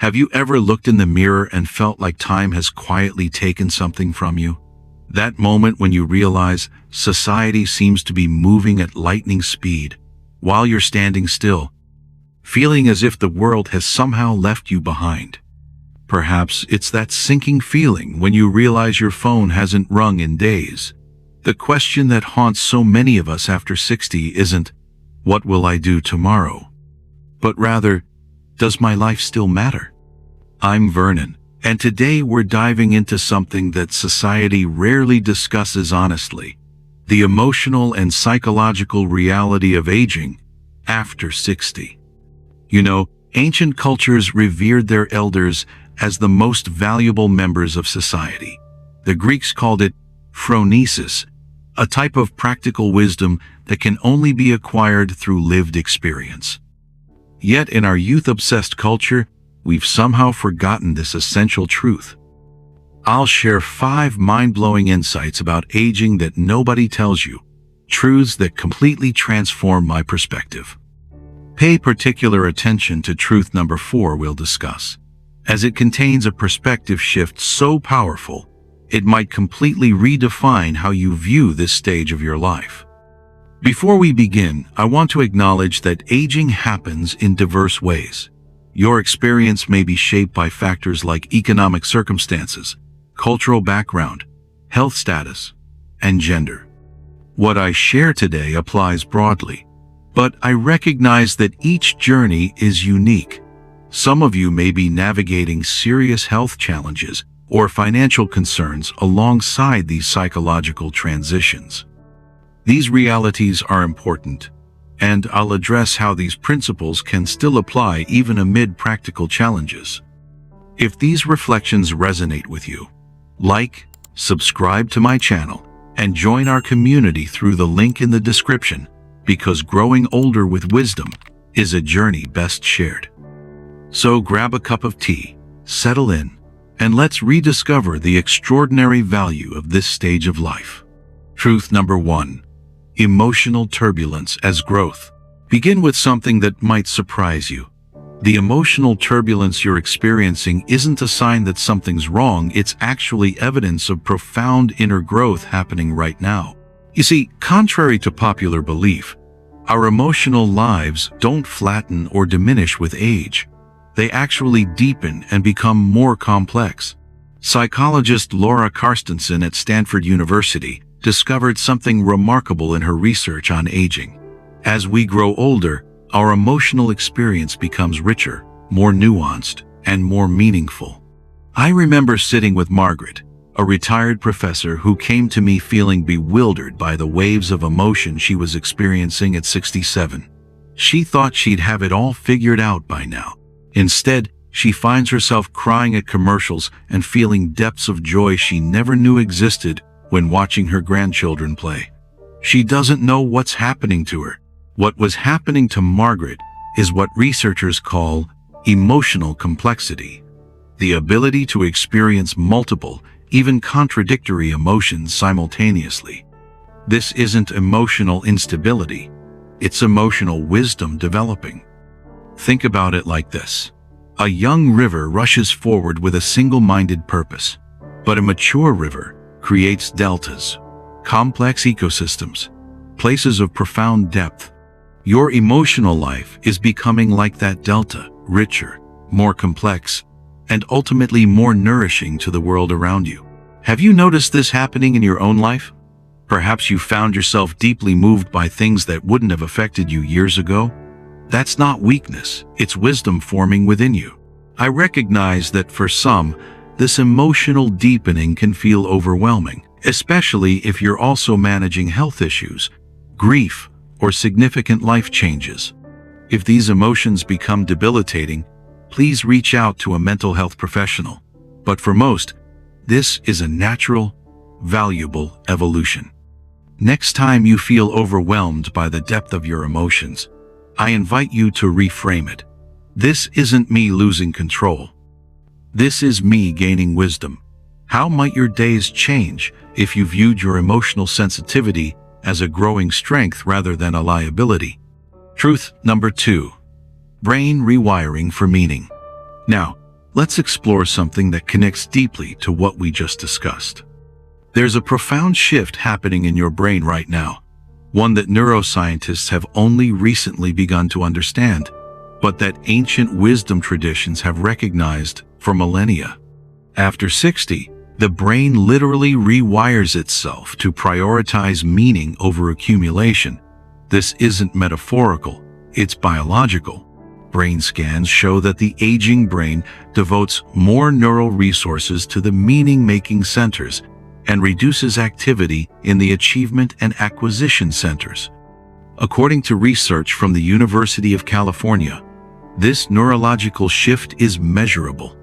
Have you ever looked in the mirror and felt like time has quietly taken something from you? That moment when you realize society seems to be moving at lightning speed while you're standing still, feeling as if the world has somehow left you behind. Perhaps it's that sinking feeling when you realize your phone hasn't rung in days. The question that haunts so many of us after 60 isn't, "What will I do tomorrow?" but rather, "Does my life still matter?" I'm Vernon, and today we're diving into something that society rarely discusses honestly: the emotional and psychological reality of aging after 60. You know, ancient cultures revered their elders as the most valuable members of society. The Greeks called it phronesis, a type of practical wisdom that can only be acquired through lived experience. Yet in our youth-obsessed culture, we've somehow forgotten this essential truth. I'll share 5 mind-blowing insights about aging that nobody tells you, truths that completely transform my perspective. Pay particular attention to truth number 4 we'll discuss, as it contains a perspective shift so powerful, it might completely redefine how you view this stage of your life. Before we begin, I want to acknowledge that aging happens in diverse ways. Your experience may be shaped by factors like economic circumstances, cultural background, health status, and gender. What I share today applies broadly, but I recognize that each journey is unique. Some of you may be navigating serious health challenges or financial concerns alongside these psychological transitions. These realities are important, and I'll address how these principles can still apply even amid practical challenges. If these reflections resonate with you, like, subscribe to my channel, and join our community through the link in the description, because growing older with wisdom is a journey best shared. So grab a cup of tea, settle in, and let's rediscover the extraordinary value of this stage of life. Truth number 1. Emotional turbulence as growth. Begin with something that might surprise you. The emotional turbulence you're experiencing isn't a sign that something's wrong, it's actually evidence of profound inner growth happening right now. You see, contrary to popular belief, our emotional lives don't flatten or diminish with age. They actually deepen and become more complex. Psychologist Laura Carstensen at Stanford University discovered something remarkable in her research on aging. As we grow older, our emotional experience becomes richer, more nuanced, and more meaningful. I remember sitting with Margaret, a retired professor who came to me feeling bewildered by the waves of emotion she was experiencing at 67. She thought she'd have it all figured out by now. Instead, she finds herself crying at commercials and feeling depths of joy she never knew existed when watching her grandchildren play. She doesn't know what's happening to her. What was happening to Margaret is what researchers call emotional complexity, the ability to experience multiple, even contradictory emotions simultaneously. This isn't emotional instability, it's emotional wisdom developing. Think about it like this. A young river rushes forward with a single-minded purpose, but a mature river creates deltas, complex ecosystems, places of profound depth. Your emotional life is becoming like that delta, richer, more complex, and ultimately more nourishing to the world around you. Have you noticed this happening in your own life? Perhaps you found yourself deeply moved by things that wouldn't have affected you years ago. That's not weakness, it's wisdom forming within you. I recognize that for some, this emotional deepening can feel overwhelming, especially if you're also managing health issues, grief, or significant life changes. If these emotions become debilitating, please reach out to a mental health professional. But for most, this is a natural, valuable evolution. Next time you feel overwhelmed by the depth of your emotions, I invite you to reframe it. This isn't me losing control. This is me gaining wisdom. How might your days change if you viewed your emotional sensitivity as a growing strength rather than a liability? Truth number 2. Brain rewiring for meaning. Now, let's explore something that connects deeply to what we just discussed. There's a profound shift happening in your brain right now, one that neuroscientists have only recently begun to understand, but that ancient wisdom traditions have recognized for millennia. After 60, the brain literally rewires itself to prioritize meaning over accumulation. This isn't metaphorical, it's biological. Brain scans show that the aging brain devotes more neural resources to the meaning-making centers and reduces activity in the achievement and acquisition centers. According to research from the University of California, this neurological shift is measurable.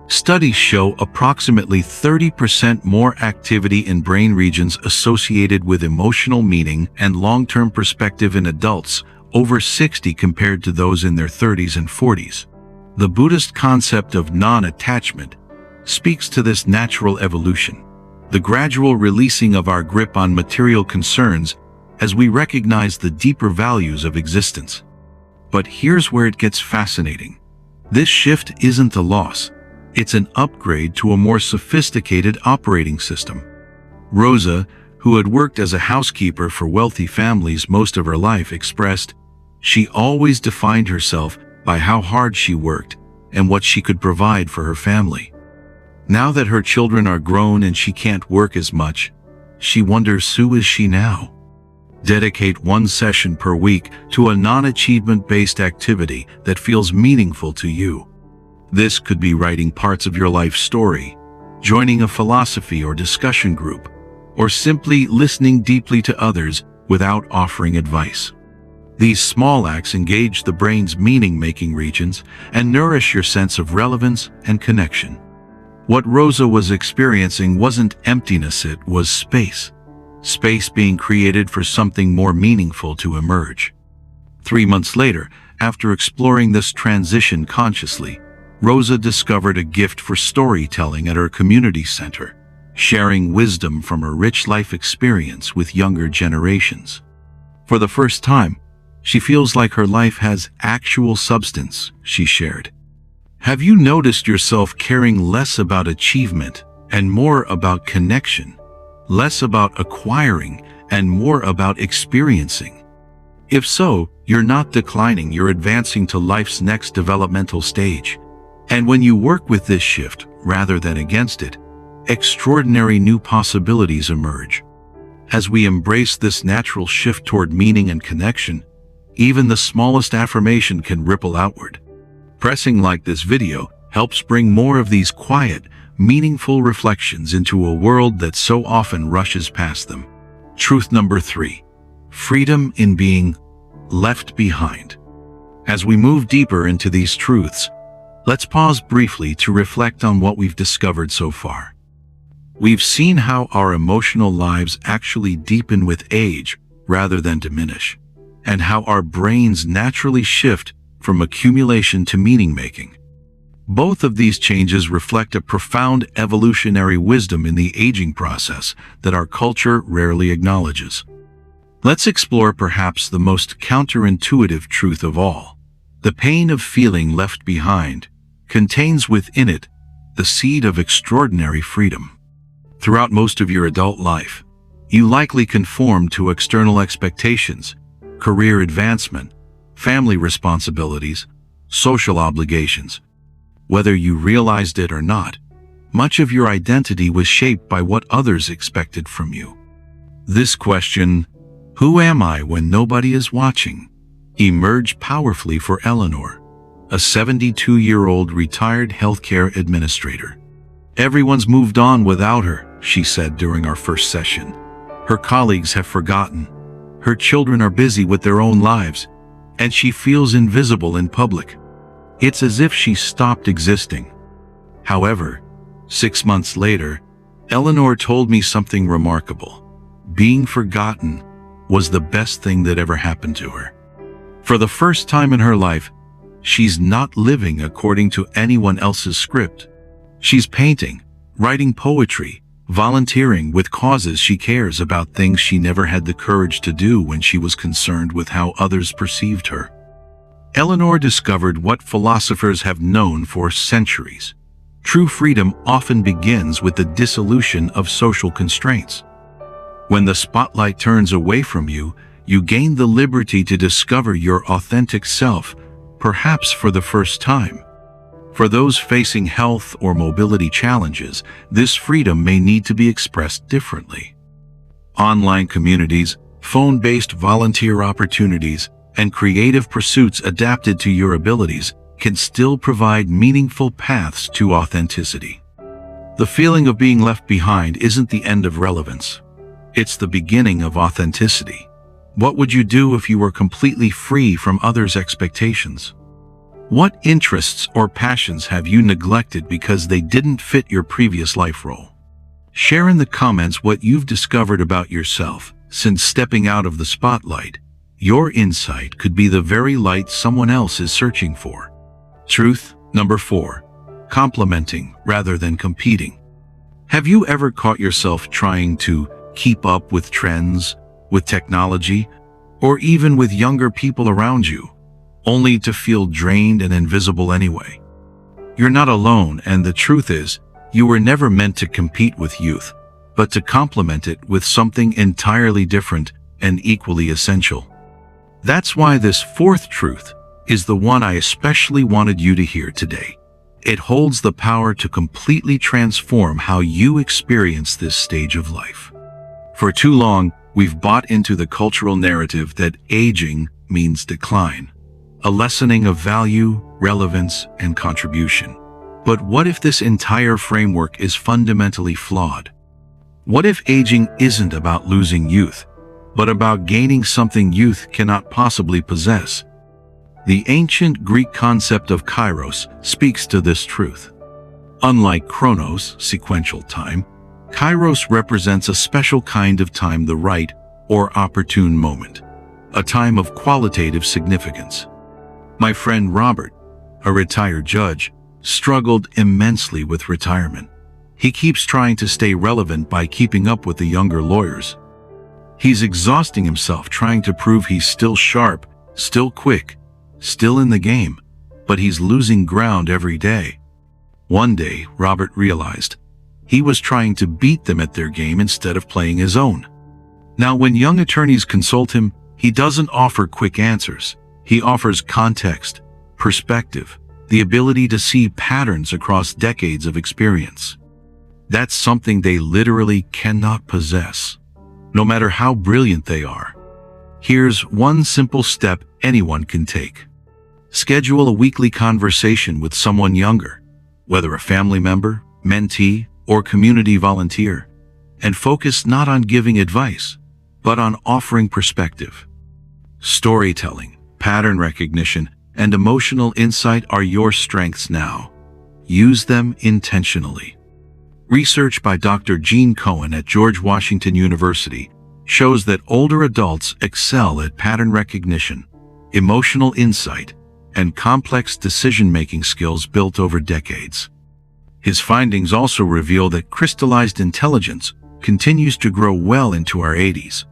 Studies show approximately 30% more activity in brain regions associated with emotional meaning and long-term perspective in adults over 60 compared to those in their 30s and 40s. The Buddhist concept of non-attachment speaks to this natural evolution, the gradual releasing of our grip on material concerns as we recognize the deeper values of existence. But here's where it gets fascinating. This shift isn't a loss. It's an upgrade to a more sophisticated operating system. Rosa, who had worked as a housekeeper for wealthy families most of her life, expressed, she always defined herself by how hard she worked and what she could provide for her family. Now that her children are grown and she can't work as much, she wonders, who is she now? Dedicate one session per week to a non-achievement-based activity that feels meaningful to you. This could be writing parts of your life story, joining a philosophy or discussion group, or simply listening deeply to others without offering advice. These small acts engage the brain's meaning-making regions and nourish your sense of relevance and connection. What Rosa was experiencing wasn't emptiness, it was space. Space being created for something more meaningful to emerge. 3 months later, after exploring this transition consciously, Rosa discovered a gift for storytelling at her community center, sharing wisdom from her rich life experience with younger generations. For the first time, she feels like her life has actual substance, she shared. Have you noticed yourself caring less about achievement and more about connection? Less about acquiring and more about experiencing? If so, you're not declining, you're advancing to life's next developmental stage. And when you work with this shift, rather than against it, extraordinary new possibilities emerge. As we embrace this natural shift toward meaning and connection, even the smallest affirmation can ripple outward. Pressing like this video helps bring more of these quiet, meaningful reflections into a world that so often rushes past them. Truth number 3. Freedom in being left behind. As we move deeper into these truths, let's pause briefly to reflect on what we've discovered so far. We've seen how our emotional lives actually deepen with age rather than diminish, and how our brains naturally shift from accumulation to meaning-making. Both of these changes reflect a profound evolutionary wisdom in the aging process that our culture rarely acknowledges. Let's explore perhaps the most counterintuitive truth of all. The pain of feeling left behind contains within it the seed of extraordinary freedom. Throughout most of your adult life, you likely conformed to external expectations, career advancement, family responsibilities, social obligations. Whether you realized it or not, much of your identity was shaped by what others expected from you. This question, who am I when nobody is watching, emerged powerfully for Eleanor, a 72-year-old retired healthcare administrator. Everyone's moved on without her, she said during our first session. Her colleagues have forgotten. Her children are busy with their own lives, and she feels invisible in public. It's as if she stopped existing. However, 6 months later, Eleanor told me something remarkable. Being forgotten was the best thing that ever happened to her. For the first time in her life, she's not living according to anyone else's script. She's painting, writing poetry, volunteering with causes she cares about, things she never had the courage to do when she was concerned with how others perceived her. Eleanor discovered what philosophers have known for centuries. True freedom often begins with the dissolution of social constraints. When the spotlight turns away from you, you gain the liberty to discover your authentic self, perhaps for the first time. For those facing health or mobility challenges, this freedom may need to be expressed differently. Online communities, phone-based volunteer opportunities, and creative pursuits adapted to your abilities can still provide meaningful paths to authenticity. The feeling of being left behind isn't the end of relevance. It's the beginning of authenticity. What would you do if you were completely free from others' expectations? What interests or passions have you neglected because they didn't fit your previous life role? Share in the comments what you've discovered about yourself since stepping out of the spotlight. Your insight could be the very light someone else is searching for. Truth number 4. Complementing rather than competing. Have you ever caught yourself trying to keep up with trends, with technology, or even with younger people around you, only to feel drained and invisible anyway? You're not alone, and the truth is, you were never meant to compete with youth, but to complement it with something entirely different and equally essential. That's why this 4th truth is the one I especially wanted you to hear today. It holds the power to completely transform how you experience this stage of life. For too long, we've bought into the cultural narrative that aging means decline, a lessening of value, relevance, and contribution. But what if this entire framework is fundamentally flawed? What if aging isn't about losing youth, but about gaining something youth cannot possibly possess? The ancient Greek concept of kairos speaks to this truth. Unlike chronos, sequential time, kairos represents a special kind of time, the right or opportune moment, a time of qualitative significance. My friend Robert, a retired judge, struggled immensely with retirement. He keeps trying to stay relevant by keeping up with the younger lawyers. He's exhausting himself trying to prove he's still sharp, still quick, still in the game, but he's losing ground every day. One day, Robert realized he was trying to beat them at their game instead of playing his own. Now, when young attorneys consult him, he doesn't offer quick answers. He offers context, perspective, the ability to see patterns across decades of experience. That's something they literally cannot possess, no matter how brilliant they are. Here's one simple step anyone can take. Schedule a weekly conversation with someone younger, whether a family member, mentee, or community volunteer, and focus not on giving advice, but on offering perspective. Storytelling, pattern recognition, and emotional insight are your strengths now. Use them intentionally. Research by Dr. Gene Cohen at George Washington University shows that older adults excel at pattern recognition, emotional insight, and complex decision-making skills built over decades. His findings also reveal that crystallized intelligence continues to grow well into our 80s,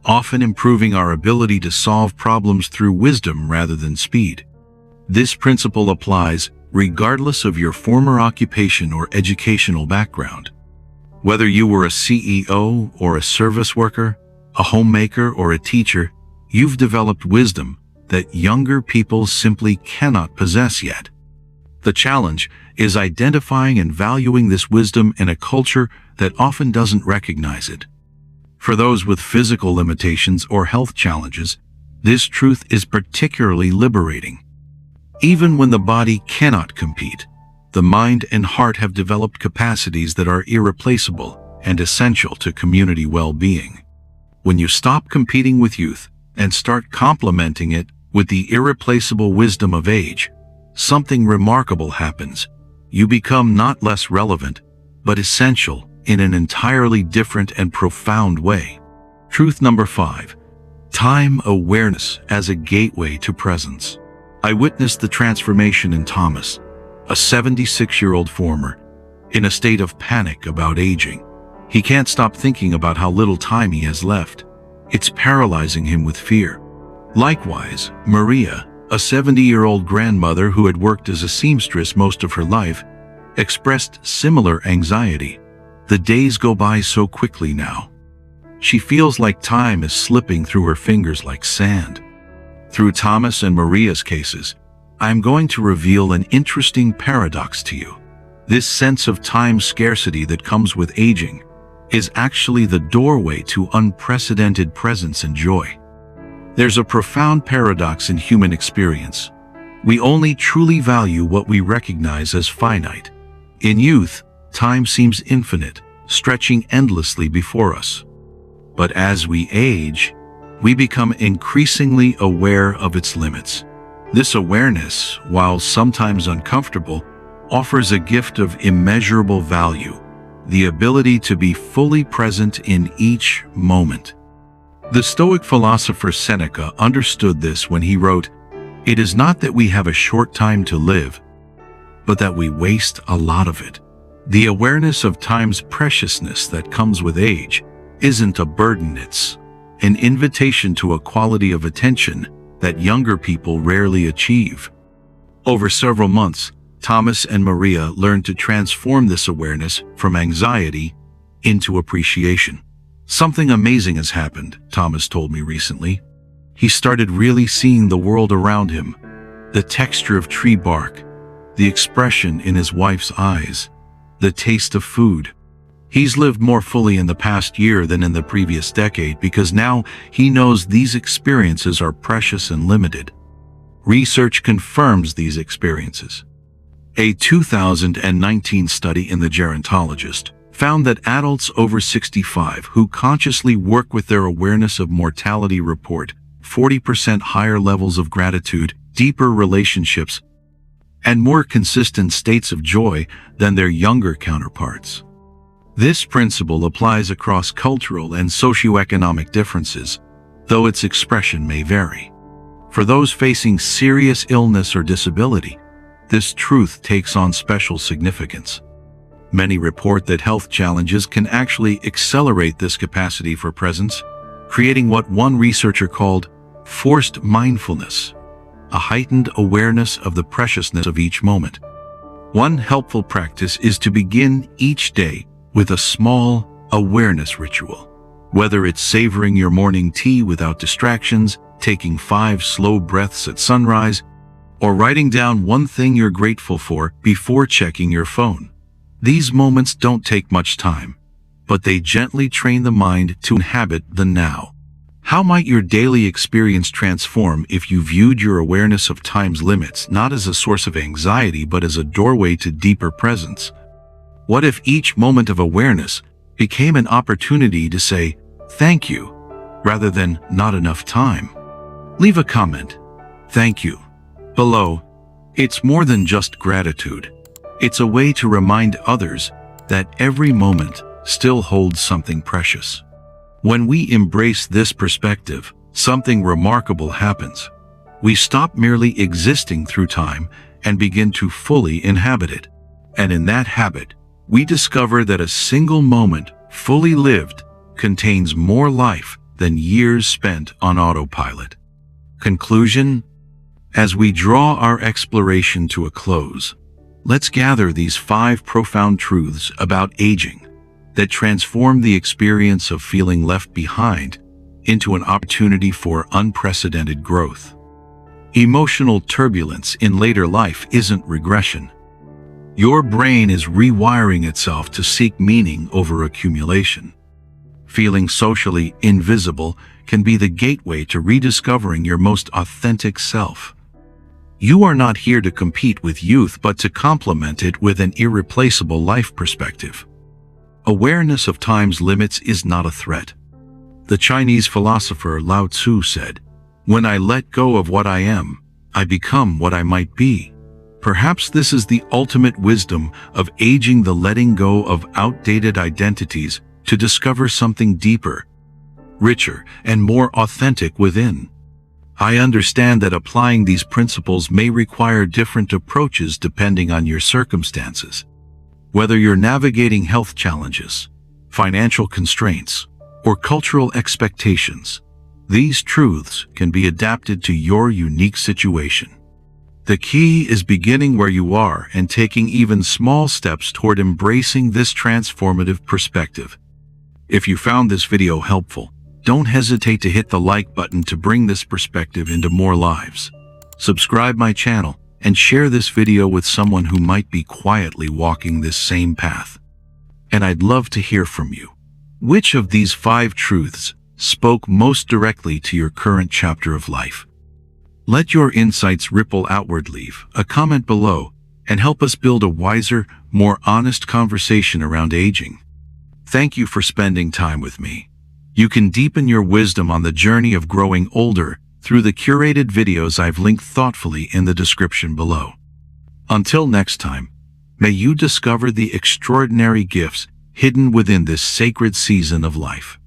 often improving our ability to solve problems through wisdom rather than speed. This principle applies regardless of your former occupation or educational background. Whether you were a CEO or a service worker, a homemaker or a teacher, you've developed wisdom that younger people simply cannot possess yet. The challenge is identifying and valuing this wisdom in a culture that often doesn't recognize it. For those with physical limitations or health challenges, this truth is particularly liberating. Even when the body cannot compete, the mind and heart have developed capacities that are irreplaceable and essential to community well-being. When you stop competing with youth and start complementing it with the irreplaceable wisdom of age, something remarkable happens. You become not less relevant, but essential in an entirely different and profound way. Truth number 5. Time awareness as a gateway to presence. I witnessed the transformation in Thomas, a 76-year-old farmer, in a state of panic about aging. He can't stop thinking about how little time he has left. It's paralyzing him with fear. Likewise, Maria, A 70-year-old grandmother who had worked as a seamstress most of her life expressed similar anxiety. The days go by so quickly now. She feels like time is slipping through her fingers like sand. Through Thomas and Maria's cases, I am going to reveal an interesting paradox to you. This sense of time scarcity that comes with aging is actually the doorway to unprecedented presence and joy. There's a profound paradox in human experience. We only truly value what we recognize as finite. In youth, time seems infinite, stretching endlessly before us. But as we age, we become increasingly aware of its limits. This awareness, while sometimes uncomfortable, offers a gift of immeasurable value, the ability to be fully present in each moment. The Stoic philosopher Seneca understood this when he wrote, "It is not that we have a short time to live, but that we waste a lot of it." The awareness of time's preciousness that comes with age isn't a burden, it's an invitation to a quality of attention that younger people rarely achieve. Over several months, Thomas and Maria learned to transform this awareness from anxiety into appreciation. "Something amazing has happened," Thomas told me recently. He started really seeing the world around him, the texture of tree bark, the expression in his wife's eyes, the taste of food. He's lived more fully in the past year than in the previous decade because now he knows these experiences are precious and limited. Research confirms these experiences. A 2019 study in The Gerontologist found that adults over 65 who consciously work with their awareness of mortality report 40% higher levels of gratitude, deeper relationships, and more consistent states of joy than their younger counterparts. This principle applies across cultural and socioeconomic differences, though its expression may vary. For those facing serious illness or disability, this truth takes on special significance. Many report that health challenges can actually accelerate this capacity for presence, creating what one researcher called forced mindfulness, a heightened awareness of the preciousness of each moment. One helpful practice is to begin each day with a small awareness ritual. Whether it's savoring your morning tea without distractions, taking 5 slow breaths at sunrise, or writing down one thing you're grateful for before checking your phone. These moments don't take much time, but they gently train the mind to inhabit the now. How might your daily experience transform if you viewed your awareness of time's limits not as a source of anxiety but as a doorway to deeper presence? What if each moment of awareness became an opportunity to say, "Thank you," rather than "not enough time"? Leave a comment, "Thank you," below. It's more than just gratitude. It's a way to remind others that every moment still holds something precious. When we embrace this perspective, something remarkable happens. We stop merely existing through time and begin to fully inhabit it. And in that habit, we discover that a single moment, fully lived, contains more life than years spent on autopilot. Conclusion: as we draw our exploration to a close, let's gather these 5 profound truths about aging that transform the experience of feeling left behind into an opportunity for unprecedented growth. Emotional turbulence in later life isn't regression. Your brain is rewiring itself to seek meaning over accumulation. Feeling socially invisible can be the gateway to rediscovering your most authentic self. You are not here to compete with youth but to complement it with an irreplaceable life perspective. Awareness of time's limits is not a threat. The Chinese philosopher Lao Tzu said, "When I let go of what I am, I become what I might be." Perhaps this is the ultimate wisdom of aging, the letting go of outdated identities to discover something deeper, richer, and more authentic within. I understand that applying these principles may require different approaches depending on your circumstances. Whether you're navigating health challenges, financial constraints, or cultural expectations, These truths can be adapted to your unique situation. The key is beginning where you are and taking even small steps toward embracing this transformative perspective. If you found this video helpful, don't hesitate to hit the like button to bring this perspective into more lives. Subscribe my channel and share this video with someone who might be quietly walking this same path. And I'd love to hear from you. Which of these 5 truths spoke most directly to your current chapter of life? Let your insights ripple outward. Leave a comment below and help us build a wiser, more honest conversation around aging. Thank you for spending time with me. You can deepen your wisdom on the journey of growing older through the curated videos I've linked thoughtfully in the description below. Until next time, may you discover the extraordinary gifts hidden within this sacred season of life.